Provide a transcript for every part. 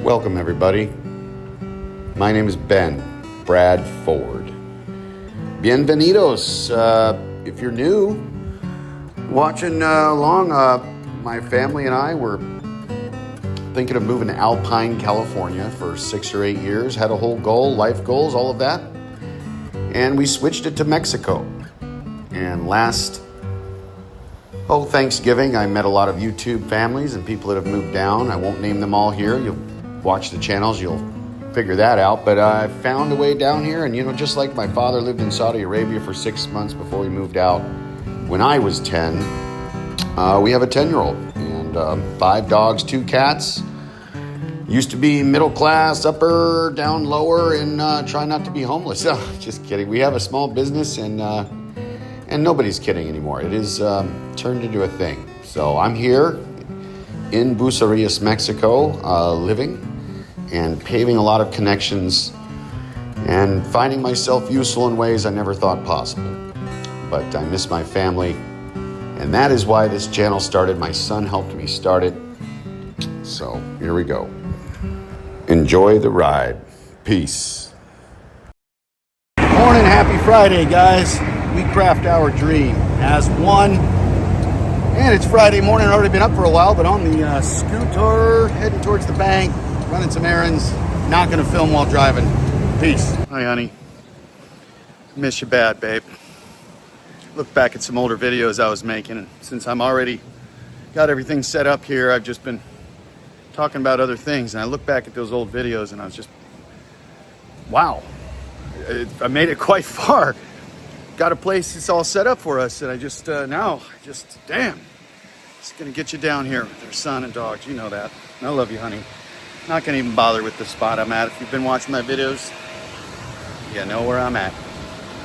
Welcome, everybody. My name is Ben Bradford. Bienvenidos. If you're new, watching along, my family and I were thinking of moving to Alpine, California for 6 or 8 years. Had a whole goal, life goals, all of that. And we switched it to Mexico. And Thanksgiving, I met a lot of YouTube families and people that have moved down. I won't name them all here. You'll watch the channels, you'll figure that out. But I found a way down here, and just like my father lived in Saudi Arabia for 6 months before we moved out. When I was 10, we have a 10-year-old and 5 dogs, 2 cats. Used to be middle class, upper, down, lower, and try not to be homeless. No, just kidding. We have a small business, and nobody's kidding anymore. It is turned into a thing. So I'm here in Bucerias, Mexico, living and paving a lot of connections and finding myself useful in ways I never thought possible. But I miss my family, and that is why this channel started. My son helped me start it. So here we go. Enjoy the ride. Peace. Morning, happy Friday, guys. We craft our dream as one. And it's Friday morning. I've already been up for a while, but on the scooter, heading towards the bank, running some errands. Not going to film while driving. Peace. Hi, honey. Miss you bad, babe. Look back at some older videos I was making, and since I'm already got everything set up here, I've just been talking about other things, and I look back at those old videos and I was just, wow, I made it quite far. Got a place that's all set up for us, and I just damn, it's gonna get you down here with their son and dogs. You know that. And I love you, honey. Not gonna even bother with the spot I'm at. If you've been watching my videos, you know where I'm at.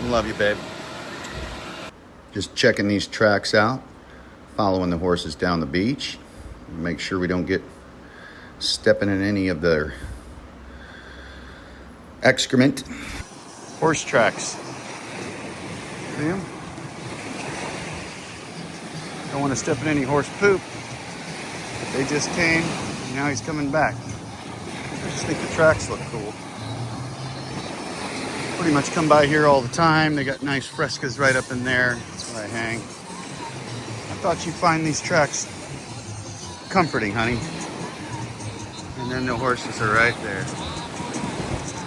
I love you, babe. Just checking these tracks out, following the horses down the beach. Make sure we don't get stepping in any of their excrement. Horse tracks. See them? Don't want to step in any horse poop. They just came, and now he's coming back. I just think the tracks look cool. Pretty much come by here all the time. They got nice frescoes right up in there. That's where I hang. I thought you'd find these tracks comforting, honey. And then the horses are right there,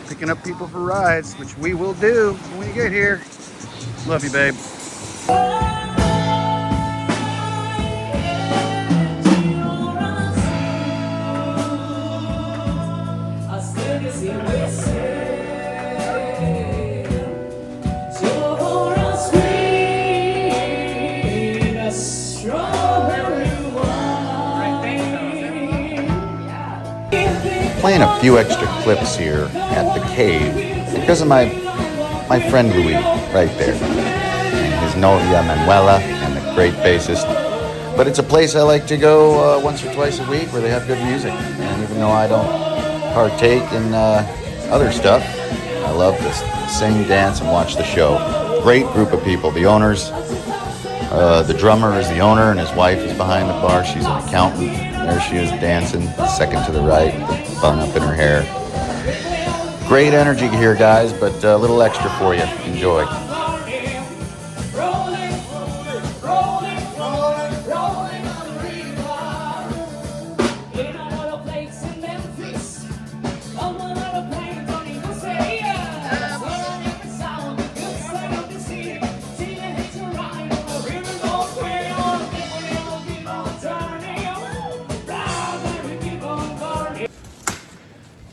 picking up people for rides, which we will do when we get here. Love you, babe. Playing a few extra clips here at the cave because of my friend Louis right there, and his novia Manuela, and the great bassist. But it's a place I like to go once or twice a week where they have good music. And even though I don't partake in other stuff, I love to sing, dance, and watch the show. Great group of people. The owners, the drummer is the owner, and his wife is behind the bar. She's an accountant. There she is dancing, second to the right, the bun up in her hair. Great energy here, guys, but a little extra for you. Enjoy.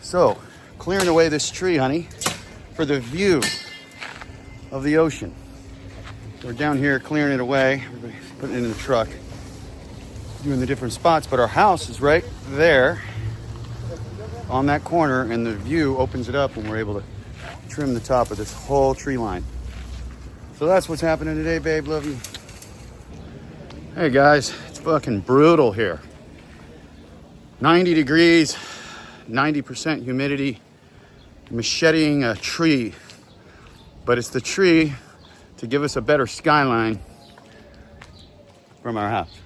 So, clearing away this tree, honey, for the view of the ocean. We're down here clearing it away. Everybody's putting it in the truck, doing the different spots, but our house is right there on that corner, and the view opens it up, and we're able to trim the top of this whole tree line. So that's what's happening today, babe. Love you. Hey guys, it's fucking brutal here. 90 degrees, 90% humidity, macheting a tree, but it's the tree to give us a better skyline from our house.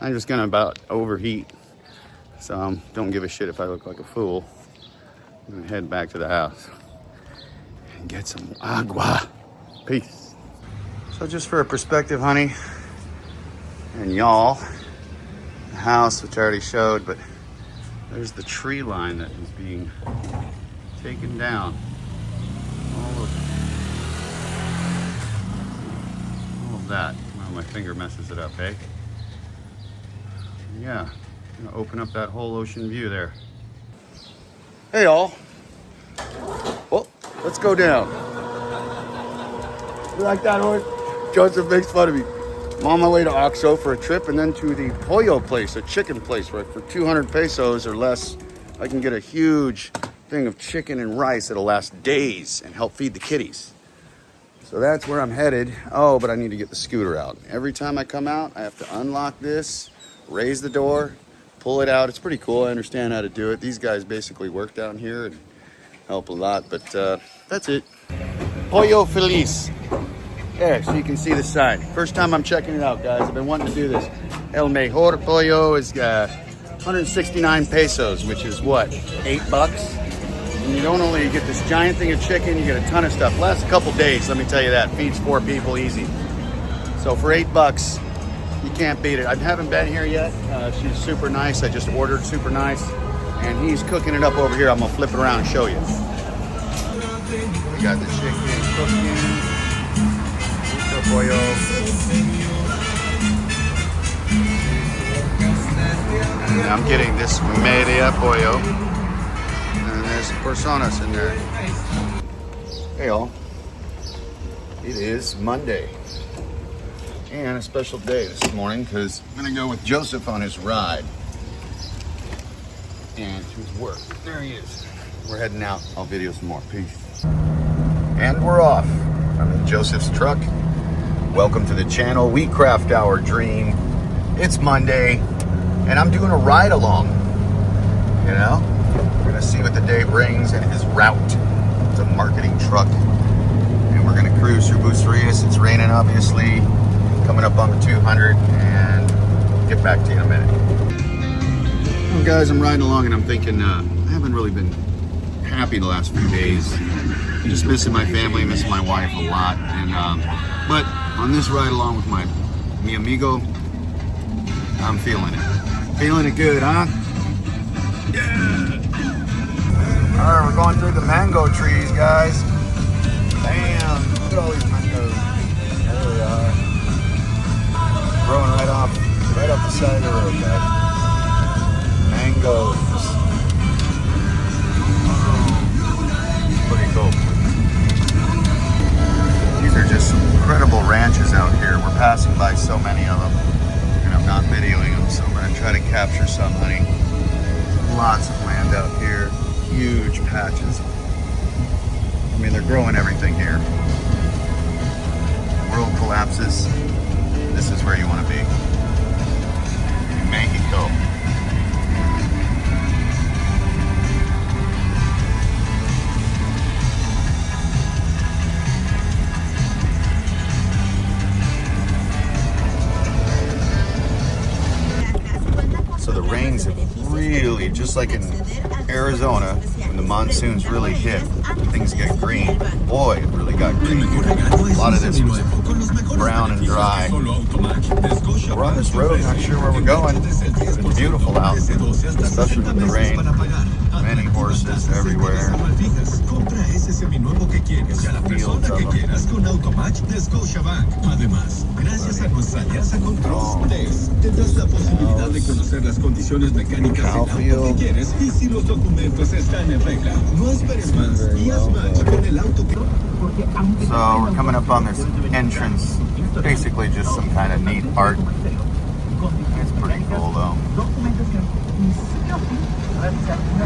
I'm just gonna about overheat. So don't give a shit if I look like a fool. I'm gonna head back to the house and get some agua. Peace. So just for a perspective, honey, and y'all, the house, which I already showed, but there's the tree line that is being taken down. All of that. Well, my finger messes it up, eh? Yeah, I'm gonna open up that whole ocean view there. Hey, y'all. Well, let's go down. You like that, horse? Joseph makes fun of me. I'm on my way to Oxo for a trip and then to the pollo place, a chicken place, where for 200 pesos or less, I can get a huge thing of chicken and rice that'll last days and help feed the kitties. So that's where I'm headed. Oh, but I need to get the scooter out. Every time I come out, I have to unlock this, raise the door, pull it out. It's pretty cool. I understand how to do it. These guys basically work down here and help a lot, but that's it. Pollo Feliz. There, so you can see the sign. First time I'm checking it out, guys. I've been wanting to do this. El Mejor Pollo is 169 pesos, which is what, $8? And you don't only get this giant thing of chicken, you get a ton of stuff. Lasts a couple days, let me tell you that. Feeds 4 people easy. So for $8, you can't beat it. I haven't been here yet. She's super nice. I just ordered super nice. And he's cooking it up over here. I'm gonna flip it around and show you. We got the chicken cooking. Pollo. And I'm getting this media pollo. And there's personas in there. Hey all. It is Monday. And a special day this morning because I'm gonna go with Joseph on his ride. And to his work. There he is. We're heading out. I'll video some more. Peace. And we're off. I'm in Joseph's truck. Welcome to the channel. We craft our dream. It's Monday, and I'm doing a ride along. You know, we're gonna see what the day brings and his route. It's a marketing truck, and we're gonna cruise through Bucerias. It's raining, obviously. Coming up on the 200, and get back to you in a minute. Well, guys, I'm riding along, and I'm thinking I haven't really been happy the last few days. I'm just missing my family, missing my wife a lot, and but on this ride along with mi amigo, I'm feeling it. Feeling it good, huh? Yeah! Alright, we're going through the mango trees, guys. Bam! Look at all these mangoes. There they are. Growing right off the side of the road, guys. Mangoes. Pretty cool. These are just some incredible ranches out here. We're passing by so many of them, and I'm not videoing them, so I'm going to try to capture some, honey. Lots of land out here, huge patches. I mean, they're growing everything here. The world collapses. This is where you want to be. Mexico. So the rains have really, just like in Arizona, when the monsoons really hit, things get green. Boy, it really got green. A lot of this was brown and dry. We're on this road, not sure where we're going. It's beautiful out, especially with the rain. Many horses everywhere. Fields of them. Condiciones mecánicas del auto que quieres y si los documentos están en regla. No esperes más y haz match con el auto que... So we're coming up on this entrance, basically just some kind of neat art. It's pretty cool though.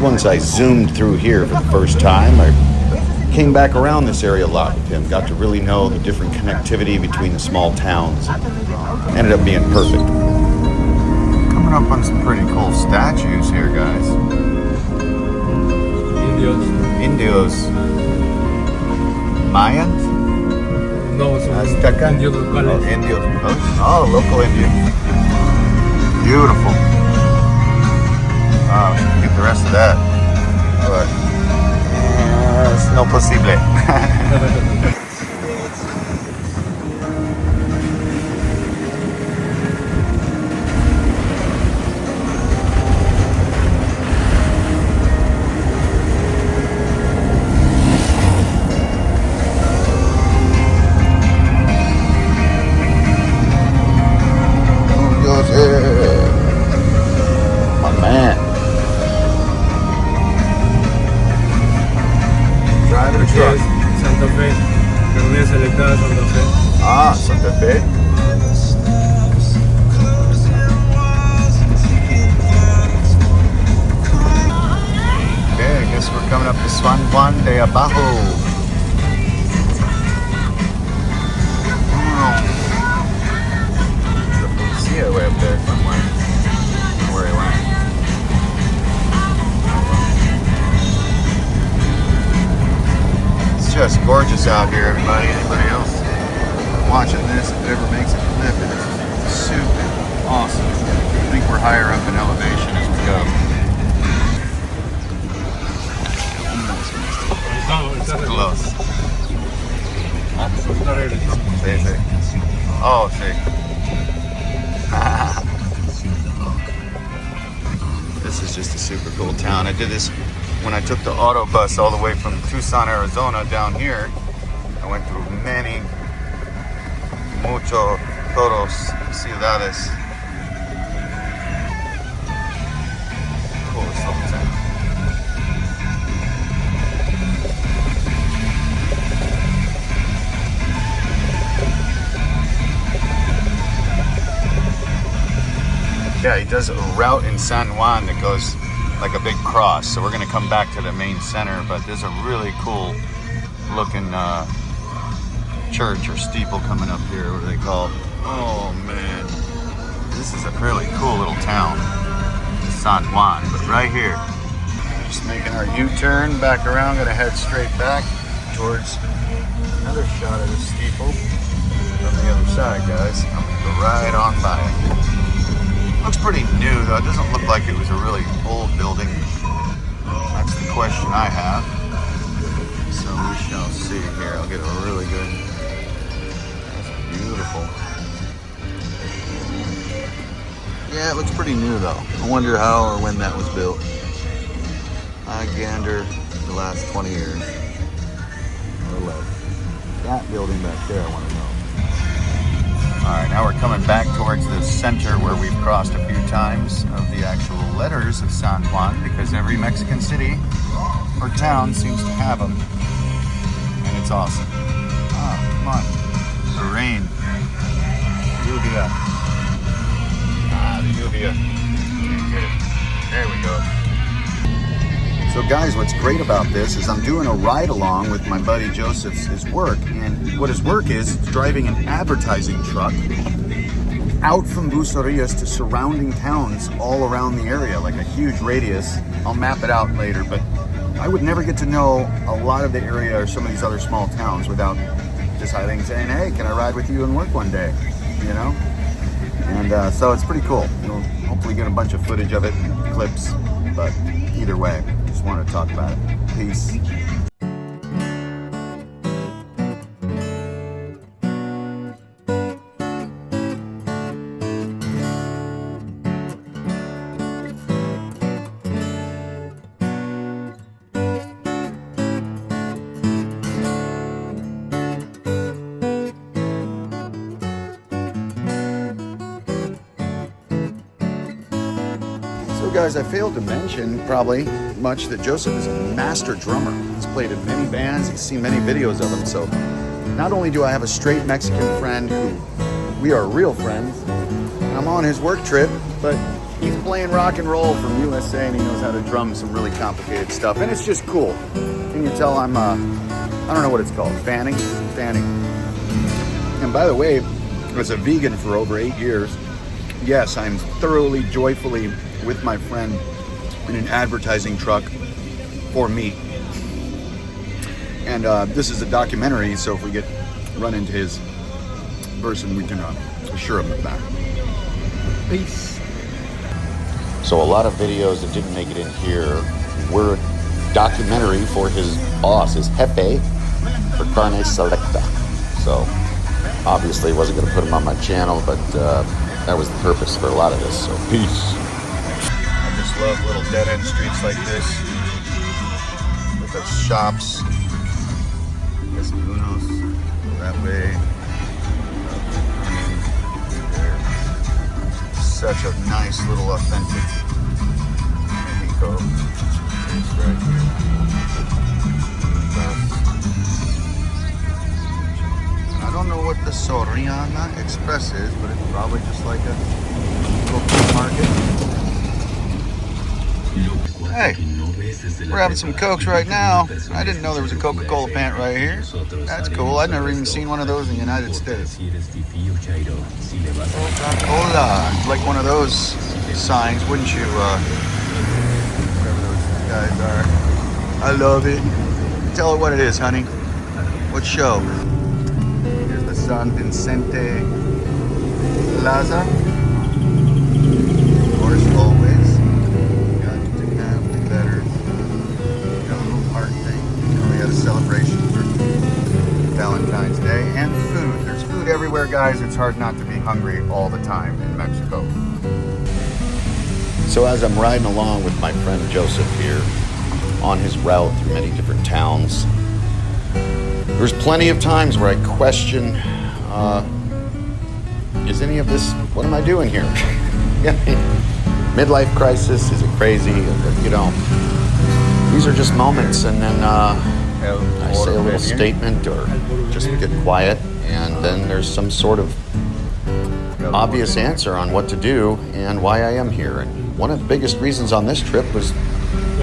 Once I zoomed through here for the first time, I came back around this area a lot with him, got to really know the different connectivity between the small towns. Ended up being perfect. Coming up on some pretty cool statues here, guys. Indios. Mayans? No, Azteca? Indios locales. Oh, Indios. Oh, local Indian. Beautiful. imposible. My man. Driving a truck. Santa Fe. Reunión selectada de Santa Fe. Ah, Santa Fe. Okay, I guess we're coming up to San Juan de Abajo. See it way up there somewhere. Where he went. It's just gorgeous out here, everybody. Anybody else watching this, if it ever makes a clip, it's super awesome. I think we're higher up in elevation as we go. It's close. Sí, sí. Oh, sí. This is just a super cool town. I did this when I took the auto bus all the way from Tucson, Arizona down here. I went through todos ciudades. Coolest little town. Yeah, he does a route in San Juan that goes like a big cross. So we're gonna come back to the main center, but there's a really cool looking church or steeple coming up here. What are they called? Oh man, this is a really cool little town, San Juan. But right here, just making our U-turn back around. Gonna head straight back towards another shot of the steeple from the other side, guys. I'm gonna go right on by it. Looks pretty new though. It doesn't look like it was a really old building. That's the question I have. So we shall see here. I'll get a really good. That's beautiful. Yeah, it looks pretty new though. I wonder how or when that was built. I gander the last 20 years. Or less. That building back there, I want to know. Alright, now we're coming back towards the center where we've crossed a few times of the actual letters of San Juan, because every Mexican city or town seems to have them. And it's awesome. Ah, come on. The rain. Lluvia. Ah, the lluvia. Can't get it. There we go. So guys, what's great about this is I'm doing a ride along with my buddy Joseph's his work, and what his work is driving an advertising truck out from Bucerías to surrounding towns all around the area, like a huge radius. I'll map it out later, but I would never get to know a lot of the area or some of these other small towns without deciding, saying, hey, can I ride with you and work one day, you know? And so it's pretty cool. You'll hopefully get a bunch of footage of it, clips, but either way, just wanted to talk about it. Peace. So guys, I failed to mention probably much that Joseph is a master drummer. He's played in many bands, he's seen many videos of him. So not only do I have a straight Mexican friend who we are real friends, I'm on his work trip, but he's playing rock and roll from USA and he knows how to drum some really complicated stuff. And it's just cool. Can you tell I'm, I don't know what it's called, fanning. And by the way, as a vegan for over 8 years, yes, I'm thoroughly, joyfully with my friend in an advertising truck for meat. And this is a documentary, so if we get run into his person, we can assure him of that. Peace. So a lot of videos that didn't make it in here were documentary for his boss, his jefe, for carne selecta. So obviously wasn't going to put him on my channel, but that was the purpose for a lot of this. So peace. I just love little dead end streets like this with the shops. Desayunos that way. Such a nice little authentic amigo. It's right here. I don't know what the Soriana Express is, but it's probably just like a little food market. Hey, we're having some Cokes right now. I didn't know there was a Coca-Cola plant right here. That's cool. I've never even seen one of those in the United States. Coca-Cola. Like one of those signs, wouldn't you? Whatever those guys are. I love it. Tell her what it is, honey. What show? Here's the San Vicente Plaza. Of course, always. Got to have the letters. Got a little heart thing. You know, we had a celebration for Valentine's Day. And food. There's food everywhere, guys. It's hard not to be hungry all the time in Mexico. So as I'm riding along with my friend Joseph here on his route through many different towns, there's plenty of times where I question, is any of this, what am I doing here? Midlife crisis, is it crazy? You know, these are just moments, and then I say a little statement or just get quiet, and then there's some sort of obvious answer on what to do and why I am here. And one of the biggest reasons on this trip was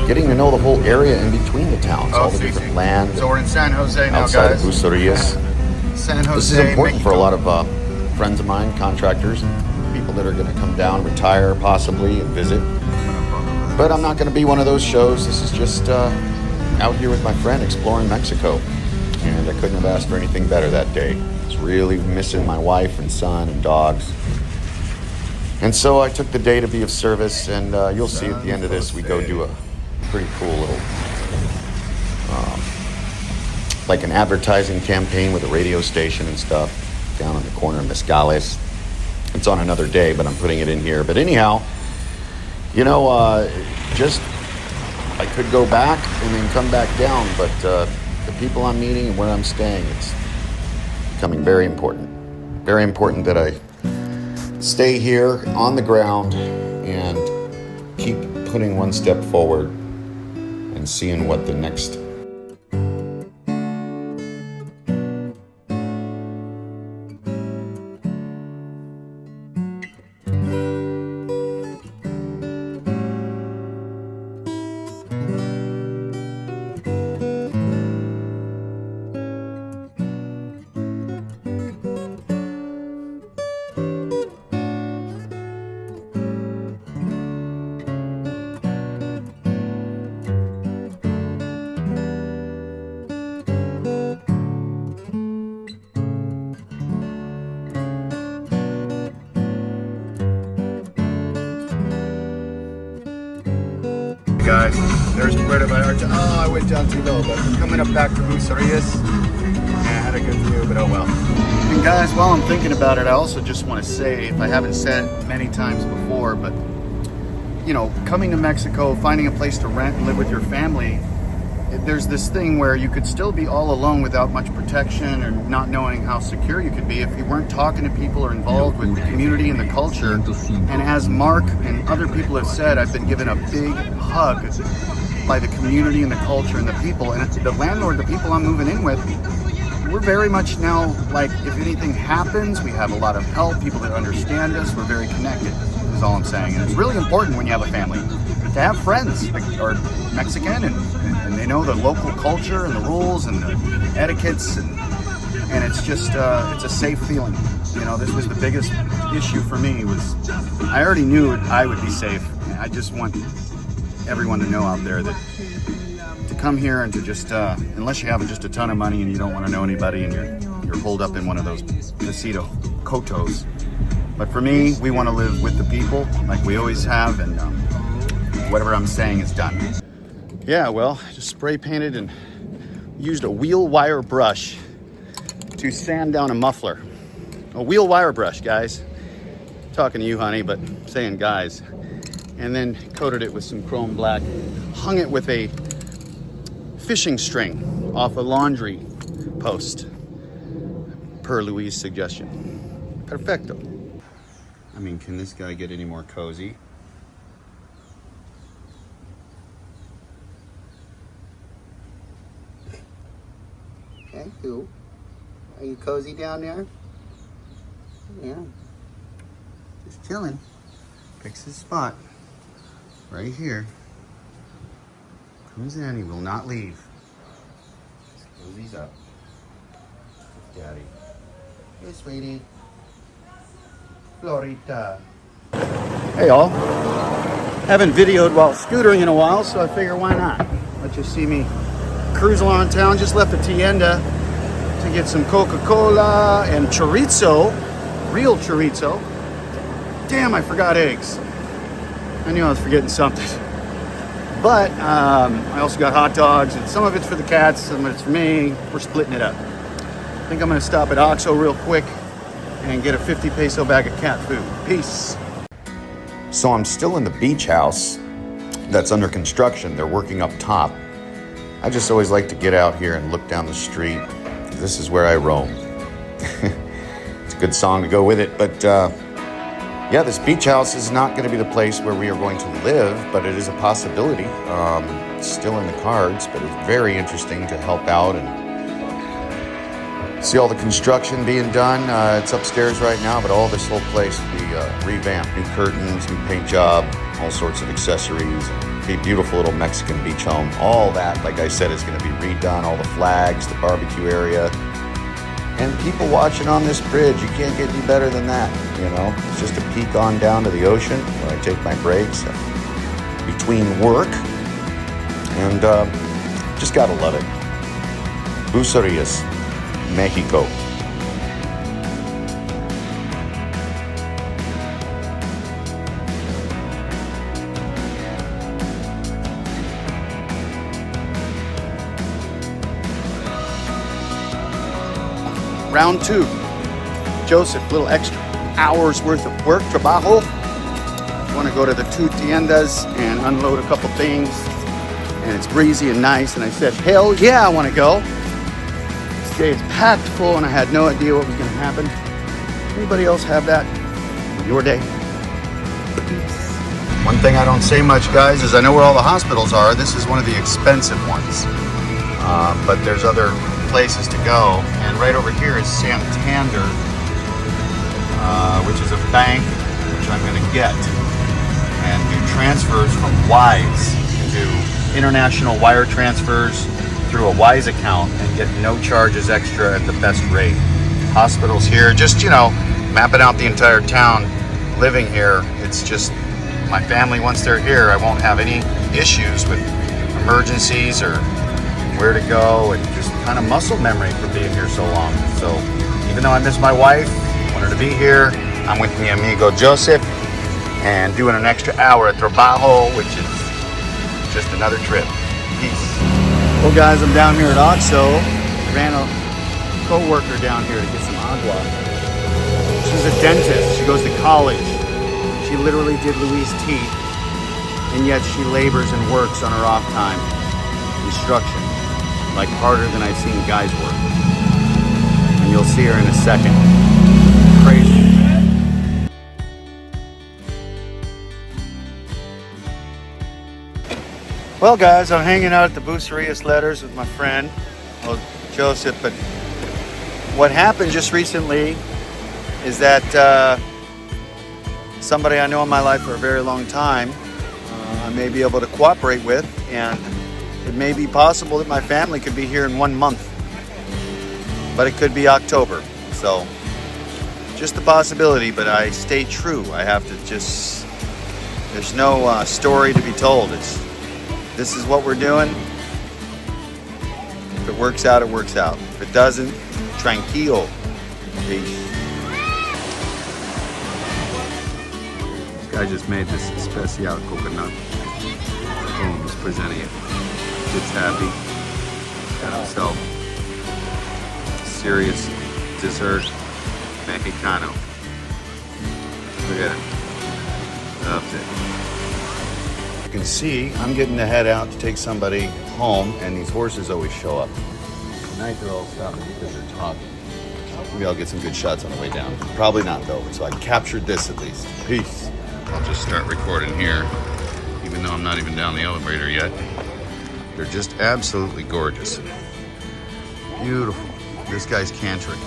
getting to know the whole area in between the towns, all the different land. So we're in San Jose now, outside guys. of Bucerias. San Jose. This is important for a lot of friends of mine, contractors, people that are going to come down, retire possibly, and visit. But I'm not going to be one of those shows. This is just out here with my friend exploring Mexico. And I couldn't have asked for anything better that day. I was really missing my wife and son and dogs. And so I took the day to be of service, and you'll see at the end of this, we go do a pretty cool little, like an advertising campaign with a radio station and stuff down on the corner of Mezcales. It's on another day, but I'm putting it in here. But anyhow, you know, just, I could go back and then come back down, but the people I'm meeting and where I'm staying, it's becoming very important. Very important that I stay here on the ground and keep putting one step forward and seeing what the next guys. There's Puerto Vallarta. Oh, I went down too low, but coming up back to Bucerias. Yeah, I had a good view, but oh well. And guys, while I'm thinking about it, I also just want to say, if I haven't said it many times before, but you know, coming to Mexico, finding a place to rent and live with your family, there's this thing where you could still be all alone without much protection or not knowing how secure you could be if you weren't talking to people or involved with the community and the culture. And as Mark and other people have said, I've been given a big hug by the community and the culture and the people. And the landlord, the people I'm moving in with, we're very much now, like, if anything happens, we have a lot of help, people that understand us, we're very connected, is all I'm saying. And it's really important when you have a family to have friends like, or Mexican and they know the local culture and the rules and the etiquettes, and it's just it's a safe feeling. You know, this was the biggest issue for me, was I already knew I would be safe. I just want everyone to know out there that to come here and to just unless you have just a ton of money and you don't want to know anybody and you're holed up in one of those casito cotos. But for me, we want to live with the people like we always have, and whatever I'm saying is done. Yeah, well, just spray painted and used a wheel wire brush to sand down a muffler. A wheel wire brush, guys. Talking to you, honey, but saying guys. And then coated it with some chrome black. Hung it with a fishing string off a laundry post, per Louise's suggestion. Perfecto. I mean, can this guy get any more cozy? Thank you. Are you cozy down there? Yeah. Just chilling. Picks his spot. Right here. Comes in, he will not leave. Just cozies up. Daddy. Hey, sweetie. Florita. Hey, all. Haven't videoed while scootering in a while, so I figure why not? Let you see me cruise along town. Just left the tienda to get some Coca-Cola and chorizo. Real chorizo. Damn, I forgot eggs. I knew I was forgetting something. But I also got hot dogs, and some of it's for the cats, some of it's for me. We're splitting it up. I think I'm gonna stop at Oxxo real quick and get a 50 peso bag of cat food. Peace. So I'm still in the beach house that's under construction. They're working up top. I just always like to get out here and look down the street. This is where I roam. It's a good song to go with it, but yeah, this beach house is not going to be the place where we are going to live, but it is a possibility. It's still in the cards, but it's very interesting to help out and see all the construction being done. It's upstairs right now, but all this whole place will be revamped. New curtains, new paint job, all sorts of accessories. Be a beautiful little Mexican beach home. All that, like I said, is going to be redone. All the flags, the barbecue area. And people watching on this bridge, you can't get any better than that, you know? It's just a peek on down to the ocean where I take my breaks between work. And just gotta love it. Bucerías, Mexico. Round two. Joseph, a little extra hours worth of work, trabajo. Want to go to the two tiendas and unload a couple things. And it's breezy and nice. And I said, hell yeah, I want to go. This day is packed full and I had no idea what was going to happen. Anybody else have that in your day? One thing I don't say much, guys, is I know where all the hospitals are. This is one of the expensive ones. But there's other places to go, and right over here is Santander, which is a bank which I'm going to get and do transfers from Wise. You can do international wire transfers through a Wise account and get no charges extra at the best rate. Hospitals here, just, you know, mapping out the entire town, living here. It's just my family, once they're here, I won't have any issues with emergencies or where to go, and just kind of muscle memory for being here so long. So even though I miss my wife, wanted to be here, I'm with my amigo Joseph and doing an extra hour at Trabajo, which is just another trip. Peace. Well, guys, I'm down here at Oxxo. Ran a co-worker down here to get some agua. She's a dentist. She goes to college. She literally did Louise's teeth, and yet she labors and works on her off time. Construction. Like harder than I've seen guys work. And you'll see her in a second. Crazy. Well, guys, I'm hanging out at the Bucerías Letters with my friend, Joseph. But what happened just recently is that somebody I know in my life for a very long time, I may be able to cooperate with, and it may be possible that my family could be here in 1 month, but it could be October. So just a possibility, but I stay true. I have to just, there's no story to be told. This is what we're doing. If it works out, it works out. If it doesn't, tranquilo. Peace. This guy just made this especial coconut. Boom, he's presenting it. gets happy. Got himself serious dessert Mexicano. Look at it. Loves it. You can see I'm getting to head out to take somebody home, and these horses always show up. Tonight they're all stopping because they're talking. Maybe I'll get some good shots on the way down. Probably not though, so I captured this at least. Peace. I'll just start recording here, even though I'm not even down the elevator yet. They're just absolutely gorgeous. Beautiful. This guy's cantering.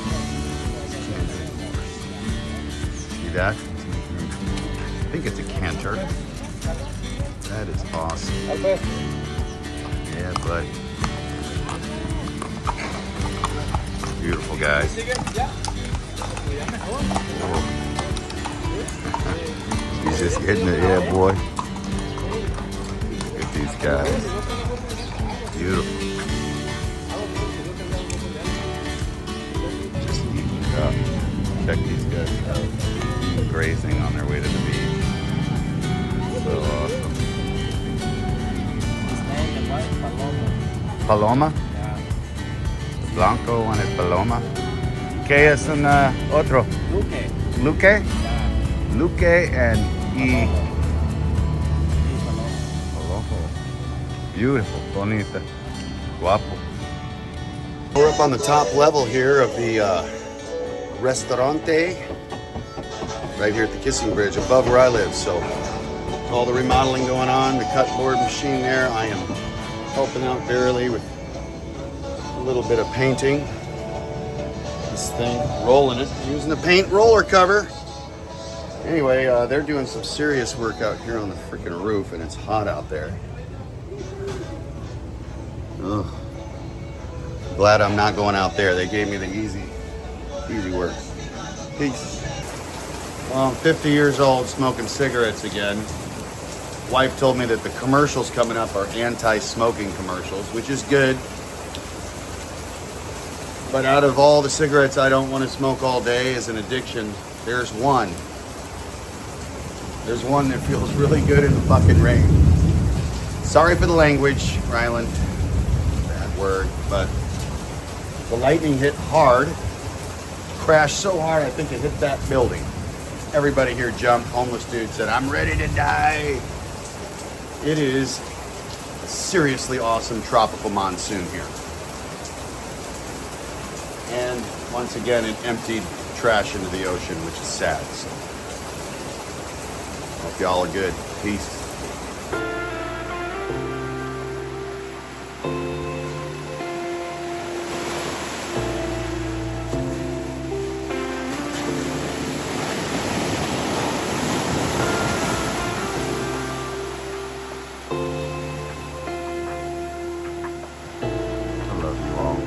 See that? I think it's a canter. That is awesome. Yeah, buddy. Beautiful guys. Oh. He's just hitting it, yeah, boy. Look at these guys. Beautiful. Just eating it up. Check these guys out. Grazing on their way to the beach. So awesome. Paloma? Blanco, one is Paloma. ¿Qué es un otro? Luque. Luque? Luque and Palomo. Beautiful, bonita, guapo. We're up on the top level here of the restaurante, right here at the Kissing Bridge, above where I live. So, with all the remodeling going on, the cut board machine there, I am helping out barely with a little bit of painting. This thing, rolling it, using the paint roller cover. Anyway, they're doing some serious work out here on the freaking roof, and it's hot out there. Ugh. Glad I'm not going out there. They gave me the easy work. Peace. Well, I'm 50 years old, smoking cigarettes again. Wife told me that the commercials coming up are anti-smoking commercials, which is good. But out of all the cigarettes I don't want to smoke all day as an addiction, there's one. There's one that feels really good in the fucking rain. Sorry for the language, Ryland. Bad word, but the lightning hit hard. Crashed so hard, I think it hit that building. Everybody here jumped. Homeless dude said, "I'm ready to die." It is a seriously awesome tropical monsoon here. And once again, it emptied trash into the ocean, which is sad. So, hope y'all are good. Peace. I love you all.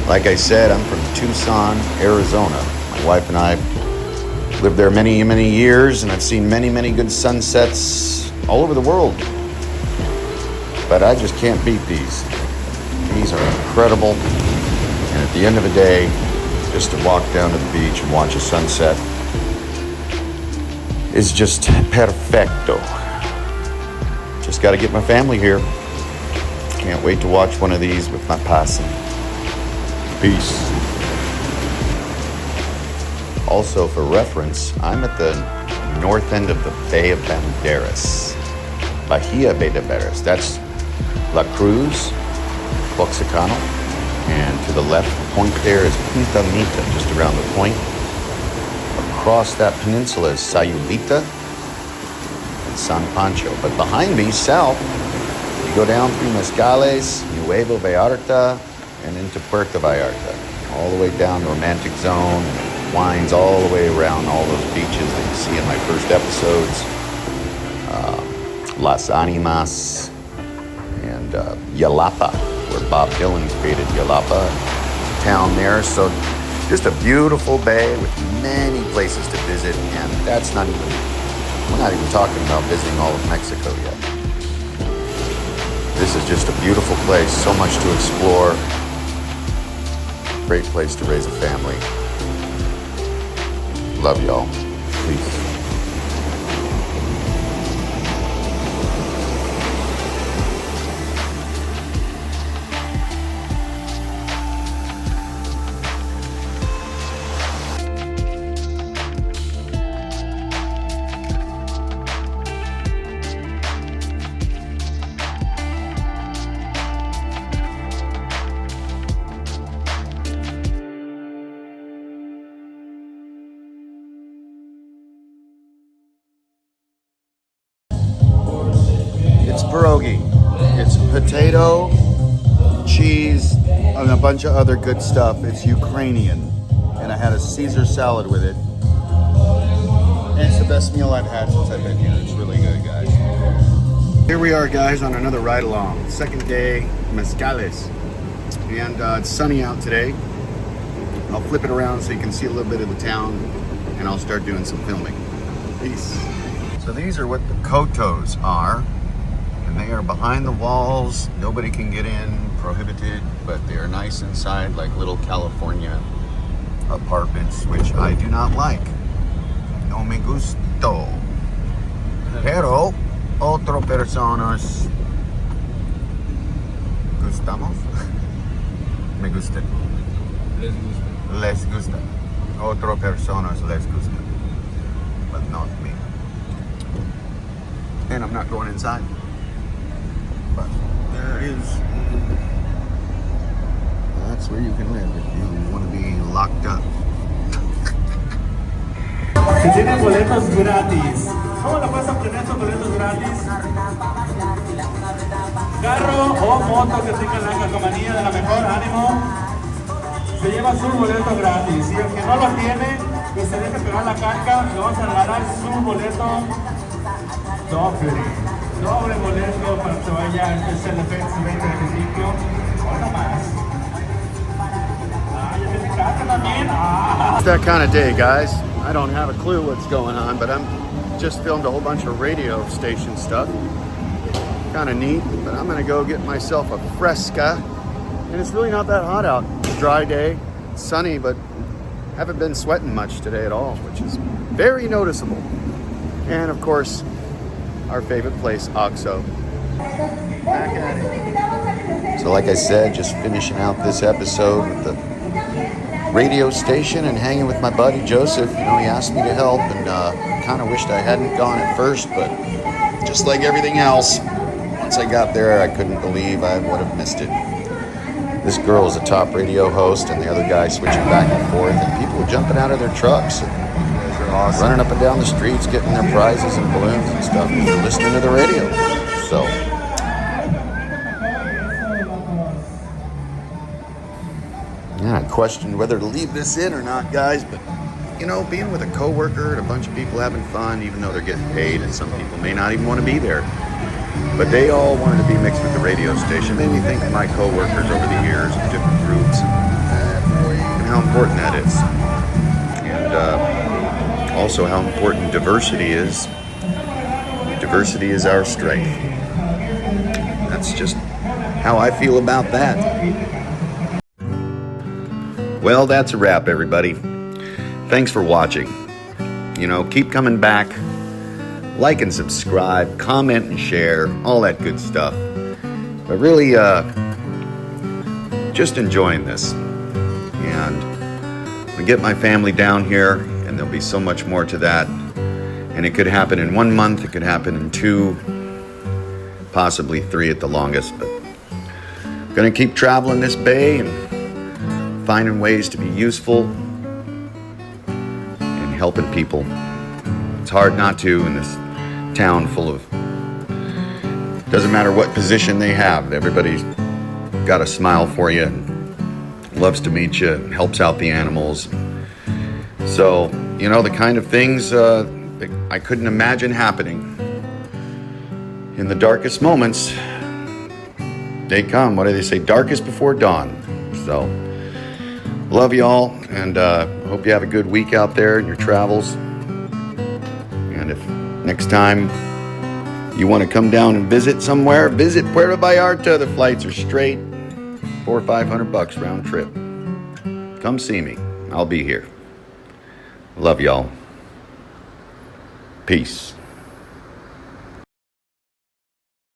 Like I said, I'm from Tucson, Arizona. My wife and I lived there many, many years, and I've seen many, many good sunsets all over the world. But I just can't beat these. These are incredible. And at the end of the day, just to walk down to the beach and watch a sunset is just perfecto. Just got to get my family here. Can't wait to watch one of these with my posse. Peace. Also, for reference, I'm at the north end of the Bay of Banderas. Bahia Bay de Banderas. That's La Cruz, Boxicano. And to the left, the point there is Punta Mita, just around the point. Across that peninsula is Sayulita and San Pancho. But behind me, south, you go down through Mezcales, Nuevo Vallarta, and into Puerto Vallarta, all the way down the Romantic Zone, and it winds all the way around all those beaches that you see in my first episodes. Las Animas and Yalapa, where Bob Dylan created Yalapa, town there. So just a beautiful bay with many places to visit, and we're not even talking about visiting all of Mexico yet. This is just a beautiful place, so much to explore. Great place to raise a family. Love y'all. Peace. potato, cheese, and a bunch of other good stuff. It's Ukrainian. And I had a Caesar salad with it. And it's the best meal I've had since I've been here. It's really good, guys. Here we are, guys, on another ride along. Second day, Mezcales. And it's sunny out today. I'll flip it around so you can see a little bit of the town, and I'll start doing some filming. Peace. So these are what the Cotos are. And they are behind the walls. Nobody can get in, prohibited, but they are nice inside, like little California apartments, which I do not like. No me gusto. Pero otro personas gustamos. Me gusta. Les gusta. Otro personas les gusta. But not me. And I'm not going inside. But there is. That's where you can live if you want to be locked up. Si tienen boletos gratis, ¿cómo la puedes obtener esos boletos gratis? Carro o moto que tenga la calcomanía de la mejor ánimo, se lleva su boleto gratis. Y el que no lo tiene, que se deje pegar la calca, le vamos a regalar su boleto doble boleto para que vaya al Special Effects 2025. Uno más. Ya tiene carta también. It's that kind of day, guys. I don't have a clue what's going on, but I'm just filmed a whole bunch of radio station stuff. Kind of neat, but I'm gonna go get myself a fresca. And it's really not that hot out. It's a dry day, it's sunny, but haven't been sweating much today at all, which is very noticeable. And of course, our favorite place, OXO. Back at it. So like I said, just finishing out this episode with the radio station and hanging with my buddy Joseph. You know, he asked me to help, and kind of wished I hadn't gone at first, but just like everything else, once I got there, I couldn't believe I would have missed it. This girl is a top radio host, and the other guy switching back and forth, and people were jumping out of their trucks and running up and down the streets, getting their prizes and balloons and stuff, and they're listening to the radio. So yeah, I questioned whether to leave this in or not, guys, but you know, being with a coworker and a bunch of people having fun, even though they're getting paid, and some people may not even want to be there, but they all wanted to be mixed with the radio station. Made me think of my coworkers over the years in different groups and how important that is, and also how important diversity is. Diversity is our strength. That's just how I feel about that. Well, that's a wrap, everybody. Thanks for watching. You know, keep coming back. Like and subscribe, comment and share, all that good stuff. But really, just enjoying this. And I get my family down here, and there'll be so much more to that. And it could happen in 1 month, it could happen in 2, possibly 3 at the longest. But I'm gonna keep traveling this bay and finding ways to be useful and helping people. It's hard not to in this town full of, doesn't matter what position they have, everybody's got a smile for you, loves to meet you, helps out the animals. So, you know, the kind of things that I couldn't imagine happening in the darkest moments, they come. What do they say? Darkest before dawn. So, love y'all, and hope you have a good week out there in your travels. And if next time you want to come down and visit somewhere, visit Puerto Vallarta. The flights are straight, $400 or $500 round trip. Come see me. I'll be here. Love y'all. Peace.